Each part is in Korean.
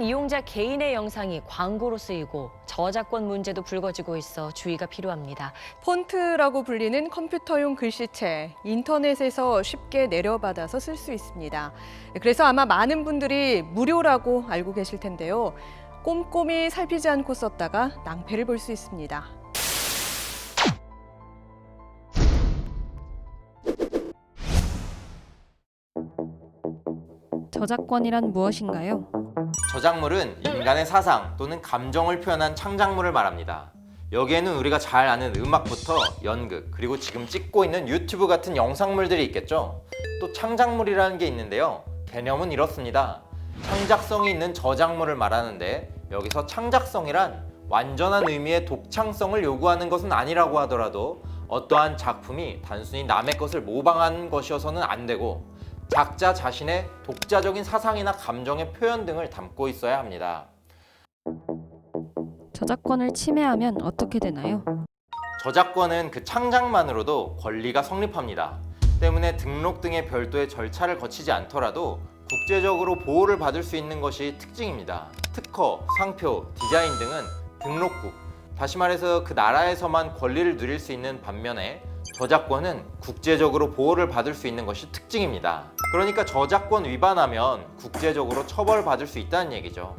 이용자 개인의 영상이 광고로 쓰이고 저작권 문제도 불거지고 있어 주의가 필요합니다. 폰트라고 불리는 컴퓨터용 글씨체, 인터넷에서 쉽게 내려받아서 쓸 수 있습니다. 그래서 아마 많은 분들이 무료라고 알고 계실 텐데요. 꼼꼼히 살피지 않고 썼다가 낭패를 볼 수 있습니다. 저작권이란 무엇인가요? 저작물은 인간의 사상 또는 감정을 표현한 창작물을 말합니다. 여기에는 우리가 잘 아는 음악부터 연극, 그리고 지금 찍고 있는 유튜브 같은 영상물들이 있겠죠. 또 창작물이라는 게 있는데요. 개념은 이렇습니다. 창작성이 있는 저작물을 말하는데 여기서 창작성이란 완전한 의미의 독창성을 요구하는 것은 아니라고 하더라도 어떠한 작품이 단순히 남의 것을 모방하는 것이어서는 안 되고 작자 자신의 독자적인 사상이나 감정의 표현 등을 담고 있어야 합니다. 저작권을 침해하면 어떻게 되나요? 저작권은 그 창작만으로도 권리가 성립합니다. 때문에 등록 등의 별도의 절차를 거치지 않더라도 국제적으로 보호를 받을 수 있는 것이 특징입니다. 특허, 상표, 디자인 등은 등록국, 다시 말해서 그 나라에서만 권리를 누릴 수 있는 반면에 저작권은 국제적으로 보호를 받을 수 있는 것이 특징입니다. 그러니까 저작권 위반하면 국제적으로 처벌받을 수 있다는 얘기죠.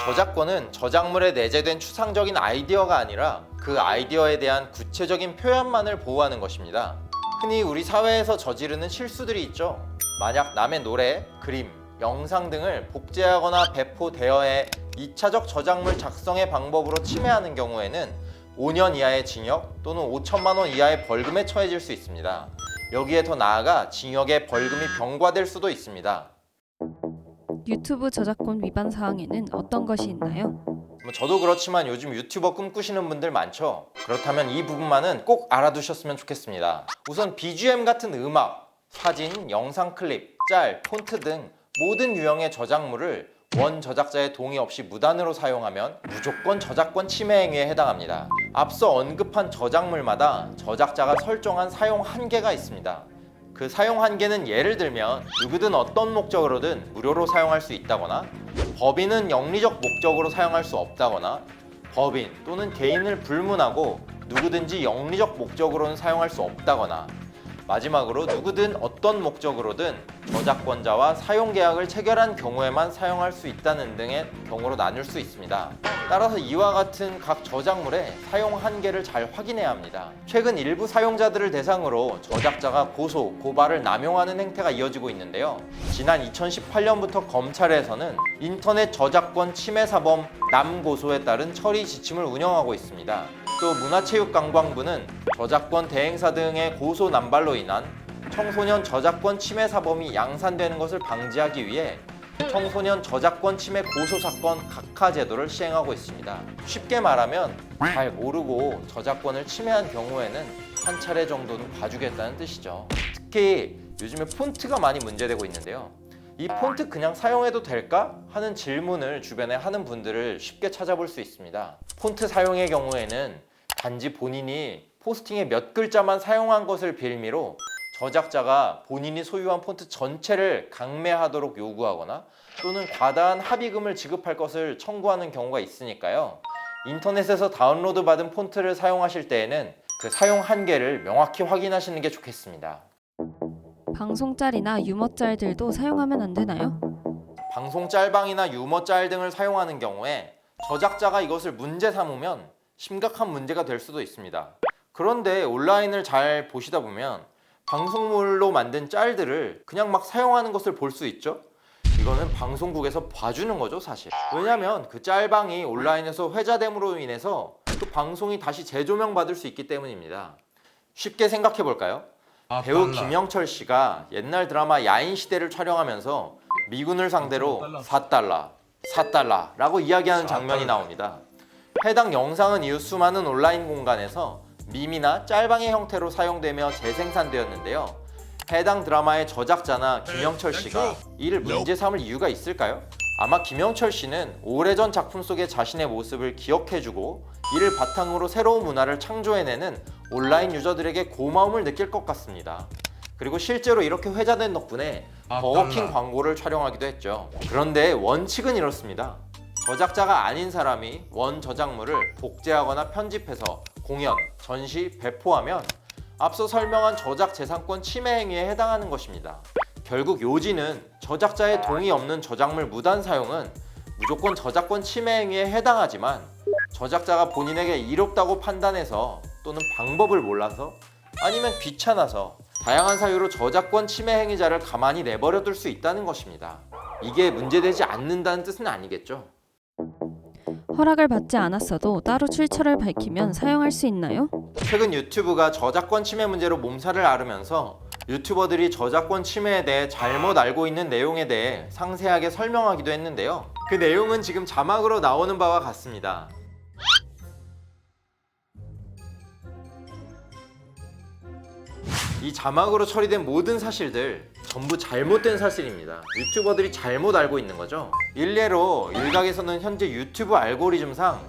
저작권은 저작물에 내재된 추상적인 아이디어가 아니라 그 아이디어에 대한 구체적인 표현만을 보호하는 것입니다. 흔히 우리 사회에서 저지르는 실수들이 있죠. 만약 남의 노래, 그림, 영상 등을 복제하거나 배포, 대여해 2차적 저작물 작성의 방법으로 침해하는 경우에는 5년 이하의 징역 또는 5천만 원 이하의 벌금에 처해질 수 있습니다. 여기에 더 나아가 징역의 벌금이 병과될 수도 있습니다. 유튜브 저작권 위반 사항에는 어떤 것이 있나요? 저도 그렇지만 요즘 유튜버 꿈꾸시는 분들 많죠? 그렇다면 이 부분만은 꼭 알아두셨으면 좋겠습니다. 우선 BGM 같은 음악, 사진, 영상 클립, 짤, 폰트 등 모든 유형의 저작물을 원 저작자의 동의 없이 무단으로 사용하면 무조건 저작권 침해 행위에 해당합니다. 앞서 언급한 저작물마다 저작자가 설정한 사용 한계가 있습니다. 그 사용 한계는 예를 들면 누구든 어떤 목적으로든 무료로 사용할 수 있다거나 법인은 영리적 목적으로 사용할 수 없다거나 법인 또는 개인을 불문하고 누구든지 영리적 목적으로는 사용할 수 없다거나 마지막으로 누구든 어떤 목적으로든 저작권자와 사용 계약을 체결한 경우에만 사용할 수 있다는 등의 경우로 나눌 수 있습니다. 따라서 이와 같은 각 저작물의 사용 한계를 잘 확인해야 합니다. 최근 일부 사용자들을 대상으로 저작자가 고소, 고발을 남용하는 행태가 이어지고 있는데요. 지난 2018년부터 검찰에서는 인터넷 저작권 침해 사범 남고소에 따른 처리 지침을 운영하고 있습니다. 또 문화체육관광부는 저작권 대행사 등의 고소 남발로 인한 청소년 저작권 침해 사범이 양산되는 것을 방지하기 위해 청소년 저작권 침해 고소 사건 각하 제도를 시행하고 있습니다. 쉽게 말하면 잘 모르고 저작권을 침해한 경우에는 한 차례 정도는 봐주겠다는 뜻이죠. 특히 요즘에 폰트가 많이 문제되고 있는데요. 이 폰트 그냥 사용해도 될까? 하는 질문을 주변에 하는 분들을 쉽게 찾아볼 수 있습니다. 폰트 사용의 경우에는 단지 본인이 포스팅에 몇 글자만 사용한 것을 빌미로 저작자가 본인이 소유한 폰트 전체를 강매하도록 요구하거나 또는 과다한 합의금을 지급할 것을 청구하는 경우가 있으니까요. 인터넷에서 다운로드 받은 폰트를 사용하실 때에는 그 사용 한계를 명확히 확인하시는 게 좋겠습니다. 방송짤이나 유머짤들도 사용하면 안 되나요? 방송 짤방이나 유머 짤 등을 사용하는 경우에 저작자가 이것을 문제 삼으면 심각한 문제가 될 수도 있습니다. 그런데 온라인을 잘 보시다 보면 방송물로 만든 짤들을 그냥 막 사용하는 것을 볼 수 있죠? 이거는 방송국에서 봐주는 거죠, 사실. 왜냐면 그 짤방이 온라인에서 회자됨으로 인해서 그 방송이 다시 재조명 받을 수 있기 때문입니다. 쉽게 생각해 볼까요? 배우 김영철 씨가 옛날 드라마 야인시대를 촬영하면서 미군을 상대로 4달러, 4달러라고 이야기하는 장면이 나옵니다. 해당 영상은 이후 수많은 온라인 공간에서 밈이나 짤방의 형태로 사용되며 재생산되었는데요. 해당 드라마의 저작자나 김영철 씨가 이를 문제 삼을 이유가 있을까요? 아마 김영철 씨는 오래전 작품 속의 자신의 모습을 기억해주고 이를 바탕으로 새로운 문화를 창조해내는 온라인 유저들에게 고마움을 느낄 것 같습니다. 그리고 실제로 이렇게 회자된 덕분에 버거킹 광고를 촬영하기도 했죠. 그런데 원칙은 이렇습니다. 저작자가 아닌 사람이 원 저작물을 복제하거나 편집해서 공연, 전시, 배포하면 앞서 설명한 저작재산권 침해 행위에 해당하는 것입니다. 결국 요지는 저작자의 동의 없는 저작물 무단 사용은 무조건 저작권 침해 행위에 해당하지만 저작자가 본인에게 이롭다고 판단해서 또는 방법을 몰라서 아니면 귀찮아서 다양한 사유로 저작권 침해 행위자를 가만히 내버려 둘 수 있다는 것입니다. 이게 문제되지 않는다는 뜻은 아니겠죠. 허락을 받지 않았어도 따로 출처를 밝히면 사용할 수 있나요? 최근 유튜브가 저작권 침해 문제로 몸살을 앓으면서 유튜버들이 저작권 침해에 대해 잘못 알고 있는 내용에 대해 상세하게 설명하기도 했는데요. 그 내용은 지금 자막으로 나오는 바와 같습니다. 이 자막으로 처리된 모든 사실들 전부 잘못된 사실입니다. 유튜버들이 잘못 알고 있는 거죠. 일례로 일각에서는 현재 유튜브 알고리즘상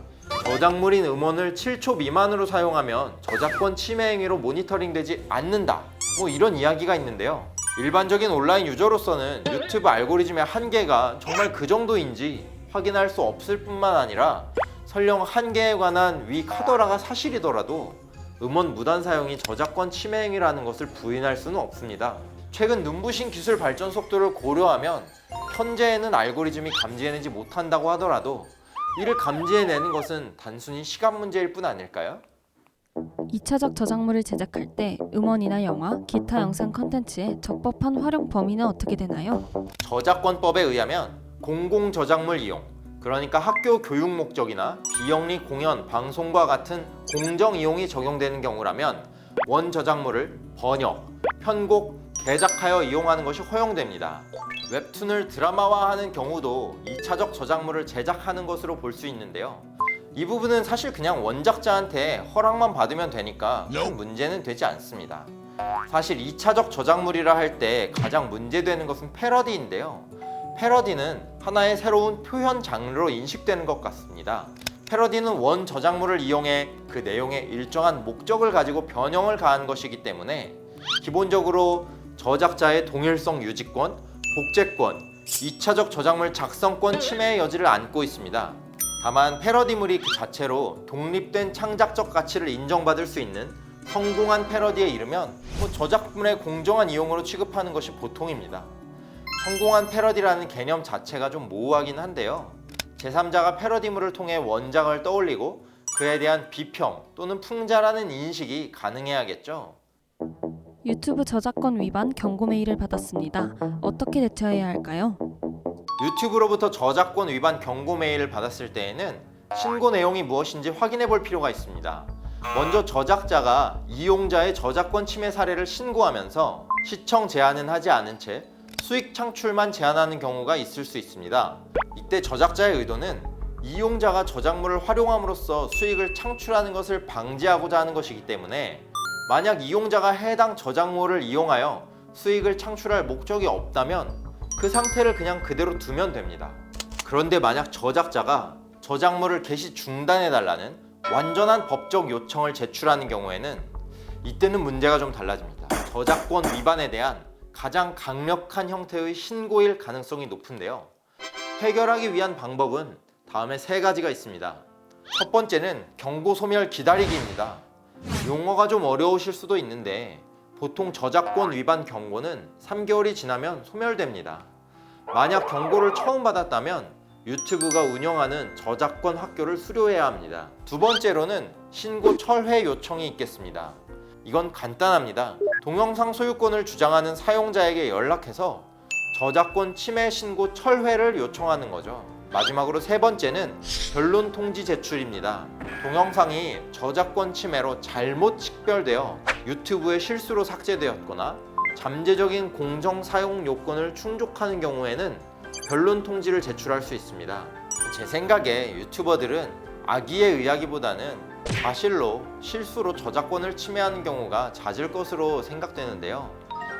저작물인 음원을 7초 미만으로 사용하면 저작권 침해 행위로 모니터링되지 않는다, 뭐 이런 이야기가 있는데요. 일반적인 온라인 유저로서는 유튜브 알고리즘의 한계가 정말 그 정도인지 확인할 수 없을 뿐만 아니라 설령 한계에 관한 위 카더라가 사실이더라도 음원 무단 사용이 저작권 침해 행위라는 것을 부인할 수는 없습니다. 최근 눈부신 기술 발전 속도를 고려하면 현재에는 알고리즘이 감지해내지 못한다고 하더라도 이를 감지해내는 것은 단순히 시간 문제일 뿐 아닐까요? 2차적 저작물을 제작할 때 음원이나 영화, 기타 영상 컨텐츠의 적법한 활용 범위는 어떻게 되나요? 저작권법에 의하면 공공 저작물 이용, 그러니까 학교 교육 목적이나 비영리 공연, 방송과 같은 공정 이용이 적용되는 경우라면 원 저작물을 번역, 편곡, 개작하여 이용하는 것이 허용됩니다. 웹툰을 드라마화하는 경우도 2차적 저작물을 제작하는 것으로 볼 수 있는데요. 이 부분은 사실 그냥 원작자한테 허락만 받으면 되니까 큰 문제는 되지 않습니다. 사실 2차적 저작물이라 할 때 가장 문제되는 것은 패러디인데요. 패러디는 하나의 새로운 표현 장르로 인식되는 것 같습니다. 패러디는 원 저작물을 이용해 그 내용에 일정한 목적을 가지고 변형을 가한 것이기 때문에 기본적으로 저작자의 동일성 유지권, 복제권, 2차적 저작물 작성권 침해의 여지를 안고 있습니다. 다만 패러디물이 그 자체로 독립된 창작적 가치를 인정받을 수 있는 성공한 패러디에 이르면 저작물의 공정한 이용으로 취급하는 것이 보통입니다. 성공한 패러디라는 개념 자체가 좀 모호하긴 한데요. 제3자가 패러디물을 통해 원작을 떠올리고 그에 대한 비평 또는 풍자라는 인식이 가능해야겠죠. 유튜브 저작권 위반 경고 메일을 받았습니다. 어떻게 대처해야 할까요? 유튜브로부터 저작권 위반 경고 메일을 받았을 때에는 신고 내용이 무엇인지 확인해 볼 필요가 있습니다. 먼저 저작자가 이용자의 저작권 침해 사례를 신고하면서 시청 제한은 하지 않은 채 수익 창출만 제한하는 경우가 있을 수 있습니다. 이때 저작자의 의도는 이용자가 저작물을 활용함으로써 수익을 창출하는 것을 방지하고자 하는 것이기 때문에 만약 이용자가 해당 저작물을 이용하여 수익을 창출할 목적이 없다면 그 상태를 그냥 그대로 두면 됩니다. 그런데 만약 저작자가 저작물을 게시 중단해달라는 완전한 법적 요청을 제출하는 경우에는 이때는 문제가 좀 달라집니다. 저작권 위반에 대한 가장 강력한 형태의 신고일 가능성이 높은데요. 해결하기 위한 방법은 다음에 3가지가 있습니다. 첫 번째는 경고 소멸 기다리기입니다. 용어가 좀 어려우실 수도 있는데 보통 저작권 위반 경고는 3개월이 지나면 소멸됩니다. 만약 경고를 처음 받았다면 유튜브가 운영하는 저작권 학교를 수료해야 합니다. 두 번째로는 신고 철회 요청이 있겠습니다. 이건 간단합니다. 동영상 소유권을 주장하는 사용자에게 연락해서 저작권 침해 신고 철회를 요청하는 거죠. 마지막으로 3번째는 변론 통지 제출입니다. 동영상이 저작권 침해로 잘못 식별되어 유튜브의 실수로 삭제되었거나 잠재적인 공정 사용 요건을 충족하는 경우에는 변론 통지를 제출할 수 있습니다. 제 생각에 유튜버들은 악의에 의하기보다는 과실로 실수로 저작권을 침해하는 경우가 잦을 것으로 생각되는데요.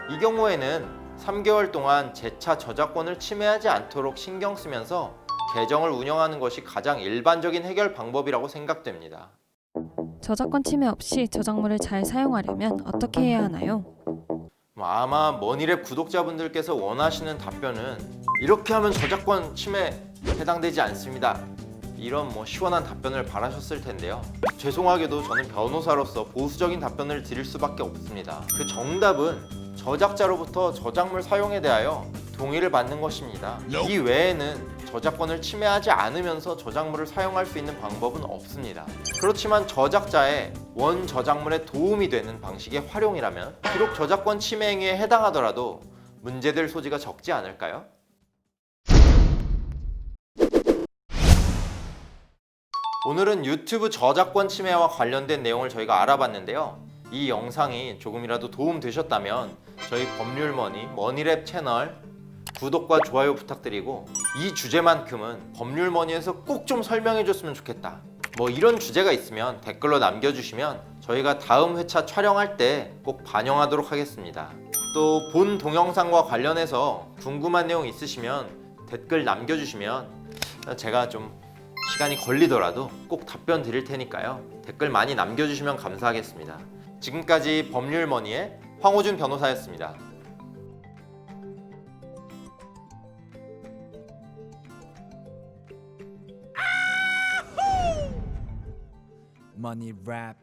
이 경우에는 3개월 동안 재차 저작권을 침해하지 않도록 신경 쓰면서 계정을 운영하는 것이 가장 일반적인 해결 방법이라고 생각됩니다. 저작권 침해 없이 저작물을 잘 사용하려면 어떻게 해야 하나요? 아마 머니랩 구독자분들께서 원하시는 답변은 이렇게 하면 저작권 침해 해당되지 않습니다. 이런 시원한 답변을 바라셨을 텐데요. 죄송하게도 저는 변호사로서 보수적인 답변을 드릴 수밖에 없습니다. 그 정답은 저작자로부터 저작물 사용에 대하여 동의를 받는 것입니다. 이 외에는 저작권을 침해하지 않으면서 저작물을 사용할 수 있는 방법은 없습니다. 그렇지만 저작자의 원 저작물에 도움이 되는 방식의 활용이라면 비록 저작권 침해 행위에 해당하더라도 문제될 소지가 적지 않을까요? 오늘은 유튜브 저작권 침해와 관련된 내용을 저희가 알아봤는데요. 이 영상이 조금이라도 도움 되셨다면 저희 법률머니 머니랩 채널 구독과 좋아요 부탁드리고, 이 주제만큼은 법률머니에서 꼭 좀 설명해 줬으면 좋겠다, 이런 주제가 있으면 댓글로 남겨주시면 저희가 다음 회차 촬영할 때 꼭 반영하도록 하겠습니다. 또 본 동영상과 관련해서 궁금한 내용 있으시면 댓글 남겨주시면 제가 좀 시간이 걸리더라도 꼭 답변 드릴 테니까요. 댓글 많이 남겨주시면 감사하겠습니다. 지금까지 법률머니의 황호준 변호사였습니다. Money rap